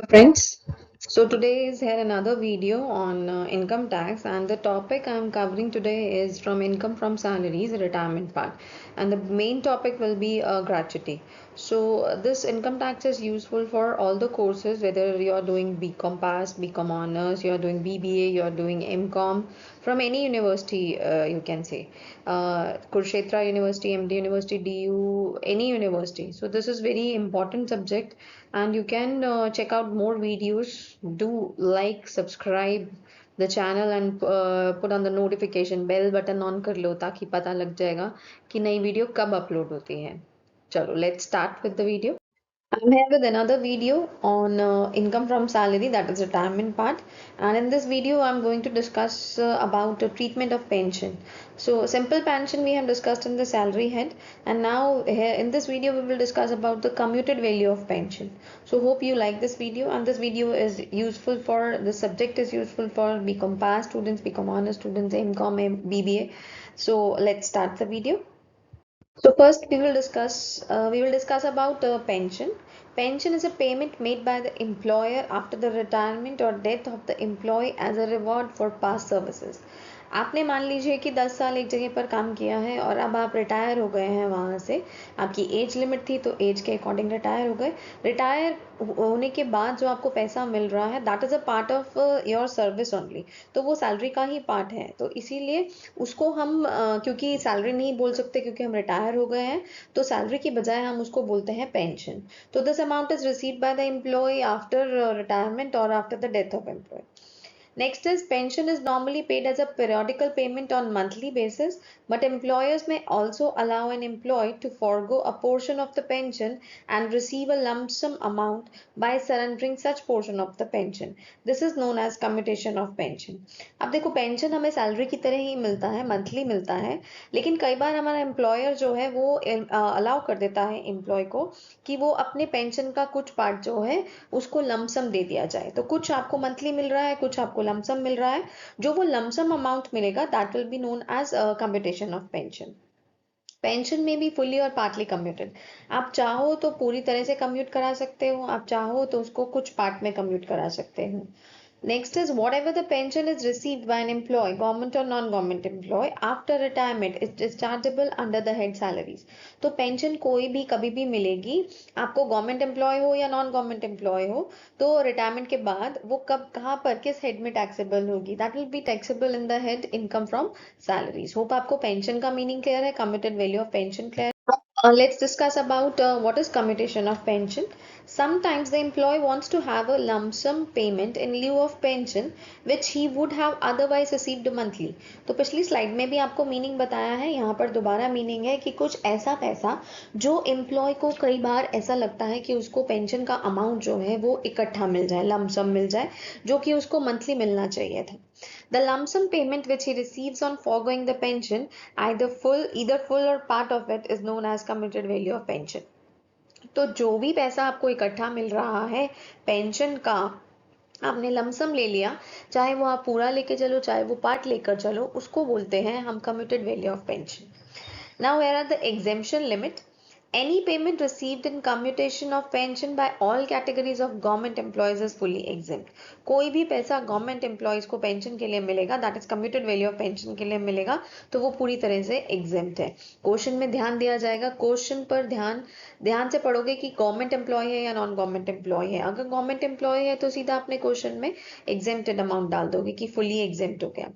Friends, so today is here another video on income tax, and the topic I'm covering today is from income from salaries, retirement part, and the main topic will be gratuity. So this income tax is useful for all the courses, whether you're doing BCom Pass, BCom Honors, you're doing BBA, you're doing MCom from any university, you can say Kurukshetra University, MD University, DU, any university. So this is very important subject, and you can check out more videos. Do like, subscribe the channel and put on the notification bell button on कर लो ताकि पता लग जाएगा कि नई video कब upload होती है. चलो, let's start with the video. I'm here with another video on income from salary, that is retirement part. And in this video, I'm going to discuss about the treatment of pension. So simple pension we have discussed in the salary head, and now here in this video we will discuss about the commuted value of pension. So hope you like this video, and this video is useful for the subject is useful for BCom Pass students, BCom Honors students, MCom, BBA. So let's start the video. So first we will discuss about pension. Pension is a payment made by the employer after the retirement or death of the employee as a reward for past services. आपने मान लीजिए कि 10 साल एक जगह पर काम किया है और अब आप रिटायर हो गए हैं वहाँ से. आपकी एज लिमिट थी तो एज के अकॉर्डिंग रिटायर हो गए. रिटायर होने के बाद जो आपको पैसा मिल रहा है that is a part of your service only. तो वो सैलरी का ही पार्ट है. तो इसीलिए उसको हम क्योंकि सैलरी नहीं बोल सकते क्योंकि हम रिटायर हो गए हैं, तो सैलरी की बजाय हम उसको बोलते हैं पेंशन. तो this amount is received by the employee after retirement और after the death of employee. Next is pension is normally paid as a periodical payment on monthly basis, but employers may also allow an employee to forego a portion of the pension and receive a lump sum amount by surrendering such portion of the pension. This is known as commutation of pension. अब देखो pension हमें salary की तरह ही मिलता है, monthly मिलता है, लेकिन कई बार हमारा एम्प्लॉयर जो है वो अलाउ कर देता है एम्प्लॉय को कि वो अपने पेंशन का कुछ पार्ट जो है उसको लमसम दे दिया जाए. तो कुछ आपको मंथली मिल रहा है, कुछ आपको लमसम मिल रहा है. जो वो लमसम अमाउंट मिलेगा that will be known as computation of pension. Pension में भी फुल्ली और पार्टली कम्यूटेड. आप चाहो तो पूरी तरह से कम्यूट करा सकते हो, आप चाहो तो उसको कुछ पार्ट में कम्यूट करा सकते हो. Next is whatever the pension is received by an employee, government or non-government employee, after retirement is dischargeable under the head salaries. तो पेंशन कोई भी कभी भी मिलेगी, आपको गवर्नमेंट एम्प्लॉय हो या नॉन गवर्नमेंट एम्प्लॉय हो, तो रिटायरमेंट के बाद वो कब कहाँ पर किस हेड में टैक्सेबल होगी. That will be taxable in the head income from salaries. Hope आपको पेंशन का मीनिंग क्लियर है, commuted value of pension clear. Let's discuss about what is commutation of pension. Sometimes the employee wants to have a lump sum payment in lieu of pension which he would have otherwise received monthly. तो पिछली slide में भी आपको meaning बताया है, यहाँ पर दोबारा मीनिंग है कि कुछ ऐसा पैसा जो एम्प्लॉय को कई बार ऐसा लगता है कि उसको पेंशन का अमाउंट जो है वो इकट्ठा मिल जाए, लम सम मिल जाए, जो कि उसको मंथली मिलना चाहिए था. The lump sum payment which he receives on foregoing the pension, either full or part of it, is known as commuted value of pension. तो जो भी पैसा आपको इकट्ठा मिल रहा है पेंशन का, आपने लमसम ले लिया, चाहे वो आप पूरा लेके चलो चाहे वो पार्ट लेकर चलो, उसको बोलते हैं हम commuted value of pension. Now, here are the exemption limit. Any payment received in commutation of pension by all categories of government employees is fully exempt. कोई भी पैसा गवर्नमेंट एम्प्लॉयज को पेंशन के लिए मिलेगा, that is commuted value of pension के लिए मिलेगा, तो वो पूरी तरह से एग्जेम्प्ट है. क्वेश्चन में ध्यान दिया जाएगा, क्वेश्चन पर ध्यान ध्यान से पढ़ोगे कि गवर्नमेंट एम्प्लॉय है या नॉन गवर्नमेंट एम्प्लॉय है. अगर गवर्नमेंट एम्प्लॉय है तो सीधा अपने क्वेश्चन में एग्जेम्प्टेड अमाउंट डाल दोगे कि फुली एग्जेम्प्ट हो गया.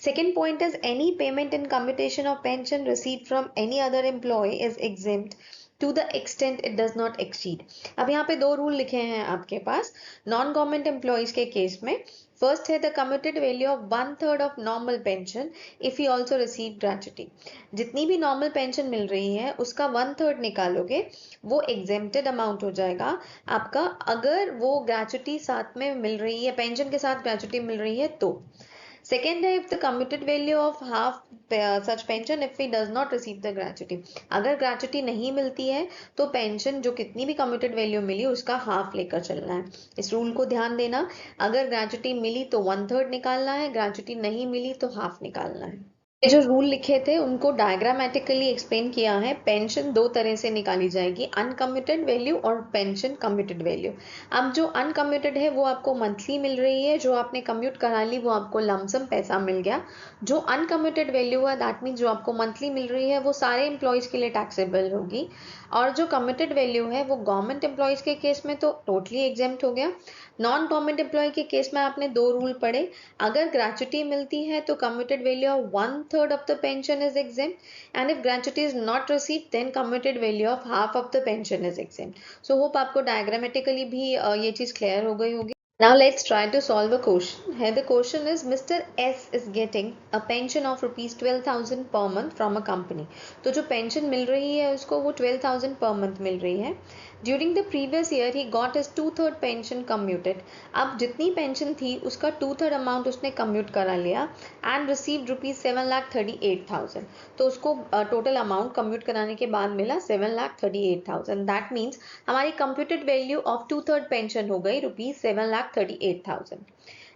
Second point is any payment in commutation of pension received from any other employee is exempt to the extent it does not exceed. अब यहाँ पे दो रूल लिखे हैं आपके पास नॉन गवर्नमेंट एम्प्लॉयज के केस में. फर्स्ट है the commuted value of 1/3 of normal pension if you also receive gratuity. जितनी भी नॉर्मल पेंशन मिल रही है उसका 1/3 निकालोगे, वो एग्जेम्प्टेड अमाउंट हो जाएगा आपका. अगर वो ग्रेचुटी साथ में मिल रही है, पेंशन के साथ ग्रेचुटी मिल रही है तो. Second है if the commuted value of half such pension if he does not receive the gratuity. अगर gratuity नहीं मिलती है तो पेंशन जो कितनी भी commuted value मिली उसका हाफ लेकर चलना है. इस रूल को ध्यान देना, अगर gratuity मिली तो 1/3 निकालना है, gratuity नहीं मिली तो हाफ निकालना है. ये जो रूल लिखे थे उनको डायग्रामेटिकली एक्सप्लेन किया है। पेंशन दो तरह से निकाली जाएगी, अनकम्यूटेड वैल्यू और पेंशन कम्यूटेड वैल्यू। अब जो अनकम्यूटेड है वो आपको मंथली मिल रही है, जो आपने कम्यूट करा ली वो आपको लमसम पैसा मिल गया। जो अनकम्यूटेड वैल्यू है दैट मीन्स जो आपको मंथली मिल रही है वो सारे एम्प्लॉयज़ के लिए टैक्सेबल होगी। और जो कम्यूटेड वैल्यू है वो गवर्नमेंट एम्प्लॉयज़ के केस में तो टोटली एग्जेम्प्ट हो गया। नॉन गवर्नमेंट एम्प्लॉय के केस में आपने दो रूल पढ़े। अगर ग्रेचुटी मिलती है तो commuted value of 1/3 of the pension is exempt, and if gratuity is not received then commuted value of half of the pension is exempt. So hope आपको diagrammatically भी ये चीज clear हो गई होगी। Now let's try to solve a question. Here the question is Mr. S is getting a pension of rupees 12,000 per month from a company. तो जो pension मिल रही है उसको वो 12,000 per month मिल रही है। During the previous year he got his 2/3 pension commuted. अब जितनी पेंशन थी उसका 2/3 अमाउंट उसने कम्यूट करा लिया एंड रिसीव्ड रुपीज 7,38,000। तो उसको टोटल अमाउंट कम्यूट कराने के बाद मिला 7,38,000। दैट मीन्स हमारी कंप्यूटेड वैल्यू ऑफ 2/3 पेंशन हो गई rupees 7,38,000।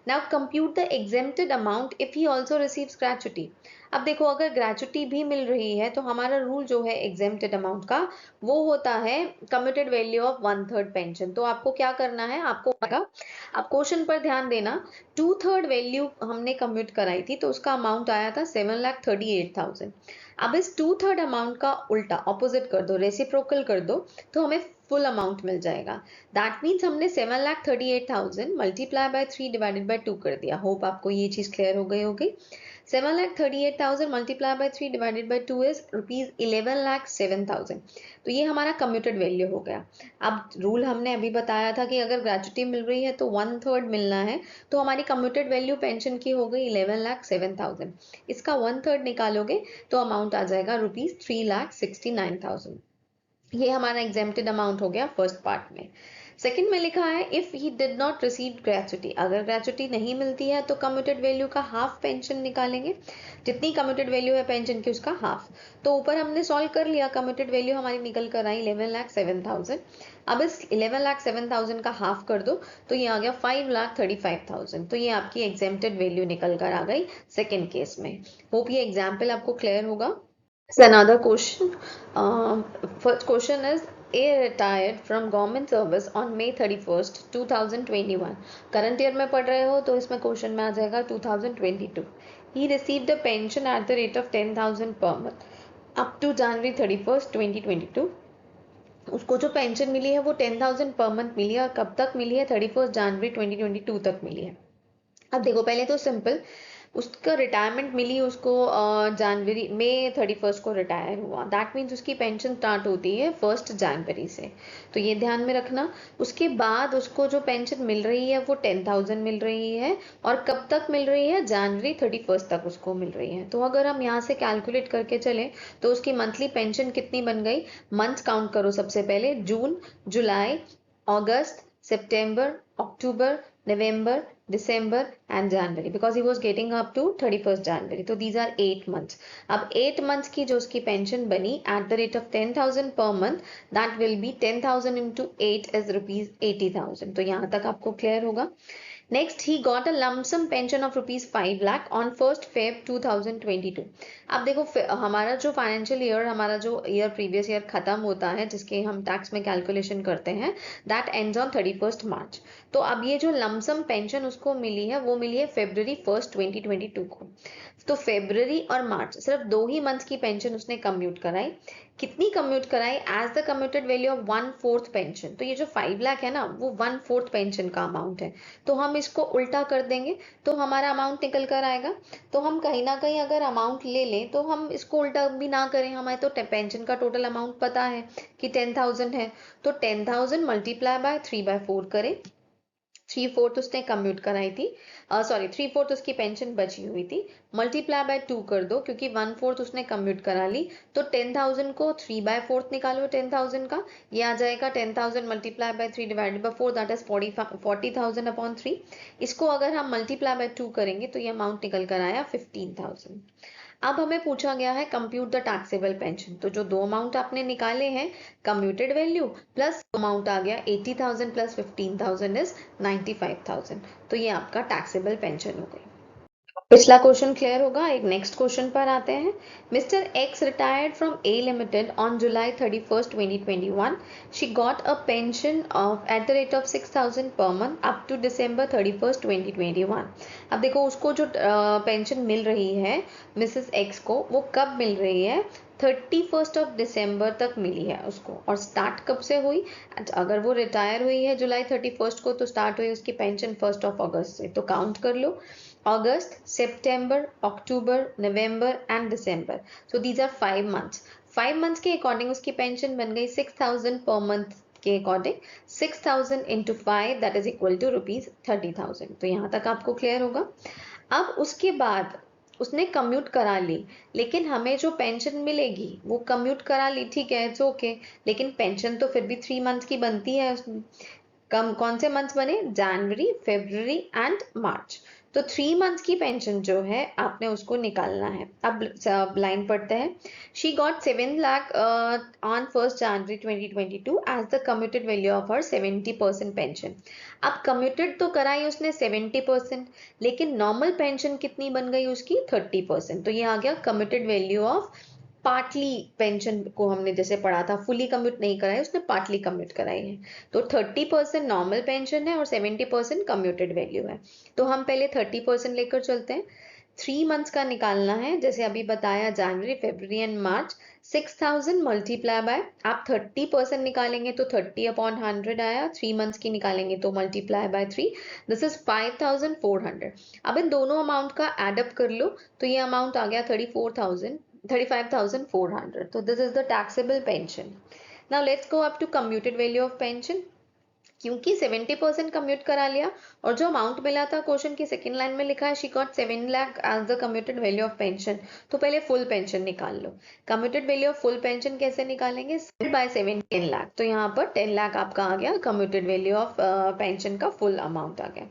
Now compute the exempted amount if he also receives gratuity. अब देखो अगर ग्रेचुटी भी मिल रही है तो हमारा रूल जो है एग्जेम्प्टेड अमाउंट का वो होता है कम्यूटेड वैल्यू ऑफ 1/3 पेंशन। तो आपको क्या करना है, आपको आप क्वेश्चन पर ध्यान देना। 2/3 वैल्यू हमने कम्यूट कराई थी तो उसका अमाउंट आया था 7,38,000। अब इस 2/3 अमाउंट का उल्टा ऑपोजिट कर दो, रेसिप्रोकल कर दो, तो हमें फुल अमाउंट मिल जाएगा। दैट मीन्स हमने 7,38,000 मल्टीप्लाई बाय 3 डिवाइडेड बाय 2 कर दिया। होप आपको ये चीज क्लियर हो गई होगी। 7,38,000 multiply by 3 divided by 2 is rupees 11,07,000। तो ये हमारा कम्यूटेड वैल्यू हो गया। अब रूल हमने अभी बताया था कि अगर ग्रेचुटी मिल रही है तो 1/3 मिलना है। तो हमारी कम्यूटेड वैल्यू पेंशन की हो गई 11,07,000। इसका 1/3 निकालोगे तो अमाउंट आ जाएगा रुपीज 3,69,000। ये हमारा एग्जेम्प्टेड अमाउंट हो गया फर्स्ट पार्ट में। सेकंड में लिखा है if he did not receive gratuity, अगर ग्रेचुटी नहीं मिलती है तो कम्यूटेड वैल्यू का हाफ पेंशन निकालेंगे। जितनी कम्यूटेड वैल्यू है पेंशन की उसका हाफ। तो ऊपर हमने सॉल्व कर लिया, कम्यूटेड वैल्यू हमारी निकल कर आई 11,07,000। अब इस 11,07,000 का हाफ कर दो तो ये आ गया 5,35,000। तो ये आपकी एग्जेम्प्टेड वैल्यू निकल कर आ गई सेकेंड केस में। होप ये एग्जाम्पल आपको क्लियर होगा। So another question. First question is A retired from government service on May 31st, 2021. Current year में पढ़ रहे हो तो इसमें क्वेश्चन में आ जाएगा 2022. He received a pension at the rate of 10,000 per month up to January 31st, 2022. उसको जो पेंशन मिली है वो 10,000 पर मंथ मिली है और कब तक मिली है, 31 जनवरी 2022 तक मिली है। अब देखो पहले तो सिंपल, उसका रिटायरमेंट मिली उसको जनवरी मई 31 को रिटायर हुआ। दैट मीन्स उसकी पेंशन स्टार्ट होती है 1 जनवरी से। तो ये ध्यान में रखना। उसके बाद उसको जो पेंशन मिल रही है वो 10,000 मिल रही है और कब तक मिल रही है, January 31 तक उसको मिल रही है। तो अगर हम यहाँ से कैलकुलेट करके चले तो उसकी मंथली पेंशन कितनी बन गई। मंथ काउंट करो सबसे पहले, जून, जुलाई, अगस्त, September, October, November, December and January, because he was getting up to 31st January. So these are 8 months. अब 8 months की जो उसकी pension बनी at the rate of 10,000 per month, that will be 10,000 into 8 is rupees 80,000. तो यहाँ तक आपको clear होगा। Next, he got a lump sum pension of rupees 5 lakh on 1st Feb 2022. अब देखो हमारा जो फाइनेंशियल ईयर, हमारा जो ईयर प्रीवियस ईयर खत्म होता है जिसके हम टैक्स में कैलकुलेशन करते हैं, दैट एंड्स ऑन 31 मार्च। तो अब ये जो लमसम पेंशन उसको मिली है वो मिली है February 1st 2022 को। तो फेब्रवरी और मार्च सिर्फ 2 ही मंथ की पेंशन उसने कम्यूट कराई। कितनी कम्यूट कराई, as the commuted value of 1/4 pension. तो ये जो 5 लाख है ना वो 1/4 पेंशन का अमाउंट है। तो हम इसको उल्टा कर देंगे तो हमारा अमाउंट निकल कर आएगा। तो हम कहीं ना कहीं अगर अमाउंट ले लें तो हम इसको उल्टा भी ना करें, हमें तो पेंशन का टोटल अमाउंट पता है कि 10,000 है। तो 10,000 मल्टीप्लाई बाय 3/4 करें। 3/4 उसने कम्यूट कराई थी, सॉरी 3/4 उसकी पेंशन बची हुई थी, मल्टीप्लाई बाय 2 कर दो क्योंकि 1/4 उसने कम्यूट करा ली। तो 10,000 को 3/4 निकालो 10,000 का, ये आ जाएगा 10,000 multiply by 3 divided by 4, that is 40,000 upon 3। इसको अगर हम मल्टीप्लाई बाय 2 करेंगे तो ये अमाउंट निकल कर आया 15,000। अब हमें पूछा गया है कंप्यूट द टैक्सेबल पेंशन। तो जो दो अमाउंट आपने निकाले हैं, कम्यूटेड वैल्यू प्लस अमाउंट आ गया 80,000 प्लस 15,000 इज 95,000। तो ये आपका टैक्सेबल पेंशन हो गई। पिछला क्वेश्चन क्लियर होगा। एक नेक्स्ट क्वेश्चन पर आते हैं। Mister x retired from A limited on July 31st 2021। She got a pension of at the rate of 6,000 per month up to December 31st 2021। अब देखो उसको जो पेंशन मिल रही है मिसेस एक्स को, वो कब मिल रही है? 31st तक मिली है उसको। और स्टार्ट कब से हुई? अगर वो रिटायर हुई है जुलाई 31st को, तो स्टार्ट हुई उसकी पेंशन 1 अगस्त से। तो काउंट कर लो, August, September, October, November and December. So these are 5 months. 5 months के अकॉर्डिंग उसकी पेंशन बन गई 6,000 पर मंथ के according. 6,000 into 5 that is equal to ₹30,000। तो यहाँ तक आपको क्लियर होगा। अब उसके बाद उसने कम्यूट करा ली, लेकिन हमें जो पेंशन मिलेगी वो कम्यूट करा ली, ठीक है, इट्स ओके, लेकिन पेंशन तो फिर भी 3 मंथ्स की बनती है उसमें। कौन से मंथ्स बने? जनवरी, फरवरी एंड मार्च। तो 3 मंथ्स की पेंशन जो है आपने उसको निकालना है। अब लाइन पढ़ते हैं। She got 7 lakh on 1 January 2022 as the commuted value of her 70% pension. अब कम्यूटेड तो कराई उसने 70%, लेकिन नॉर्मल पेंशन कितनी बन गई उसकी? 30%। तो ये आ गया commuted value of partly pension को हमने जैसे पढ़ा था, फुली कम्यूट नहीं कराई उसने, पार्टली कम्यूट कराई है। तो 30% नॉर्मल पेंशन है और 70% कम्यूटेड वैल्यू है। तो हम पहले 30% लेकर चलते हैं। 3 मंथ्स का निकालना है, जैसे अभी बताया, जनवरी, फरवरी एंड मार्च। 6,000 मल्टीप्लाई बाय, आप 30% निकालेंगे तो 30/100 आया, 3 मंथ्स की निकालेंगे तो मल्टीप्लाई बाय 3, दिस इज 5,400। अब इन दोनों अमाउंट का एडअप कर लो, तो ये अमाउंट आ गया 35,400। So this is the taxable pension. Now let's go up to commuted value of pension. क्योंकि 70% कम्यूट करा लिया, और जो अमाउंट मिला था क्वेश्चन की सेकंड लाइन में लिखा है she got 7 lakh as the commuted value of pension. तो पहले फुल पेंशन निकाल लो। Commuted value of full pension कैसे निकालेंगे? 7/7 10 लाख। तो यहाँ पर 10 लाख आपका आ गया कम्यूटेड वैल्यू ऑफ पेंशन का फुल अमाउंट आ गया।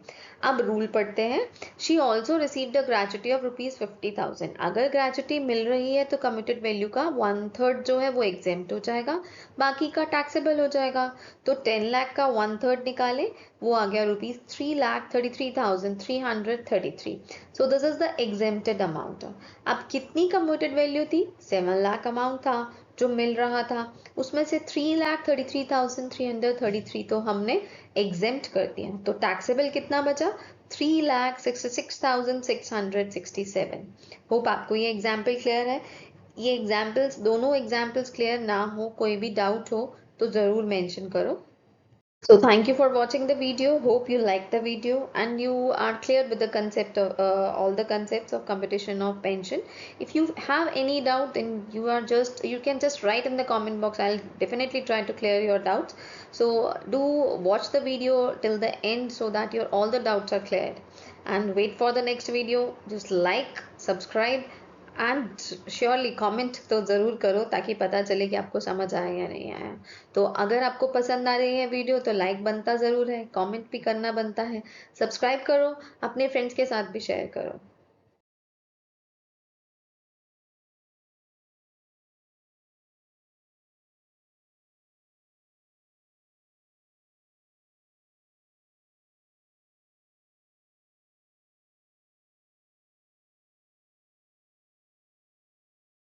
अब रूल पढ़ते हैं। She also received a gratuity of ₹50,000। अगर ग्रेचुटी मिल रही है तो कम्यूटेड वैल्यू का 1/3 जो है वो एग्जेम्प्ट हो जाएगा, बाकी का टैक्सेबल हो जाएगा। तो 10 लाख का 1/3 निकाले, वो आ गया ₹3,33,333। So this is the exempted amount. अब कितनी कम्यूटेड वैल्यू थी? 7 लाख अमाउंट था जो मिल रहा था, उसमें से 3,33,333 तो हमने एग्जेम्प्ट कर दिया। तो टैक्सेबल कितना बचा? 3,66,667। होप आपको ये एग्जाम्पल क्लियर है। ये एग्जाम्पल्स, दोनों एग्जाम्पल्स क्लियर ना हो, कोई भी डाउट हो तो ज़रूर मेंशन करो। So thank you for watching the video. Hope you liked the video and you are clear with the concept of all the concepts of competition of pension. If you have any doubt, then you can just write in the comment box. I'll definitely try to clear your doubts. So do watch the video till the end so that your all the doubts are cleared. And wait for the next video. Just like, subscribe and surely comment तो ज़रूर करो, ताकि पता चले कि आपको समझ आया या नहीं आया। तो अगर आपको पसंद आ रही है वीडियो तो लाइक बनता ज़रूर है, कमेंट भी करना बनता है, सब्सक्राइब करो, अपने फ्रेंड्स के साथ भी शेयर करो।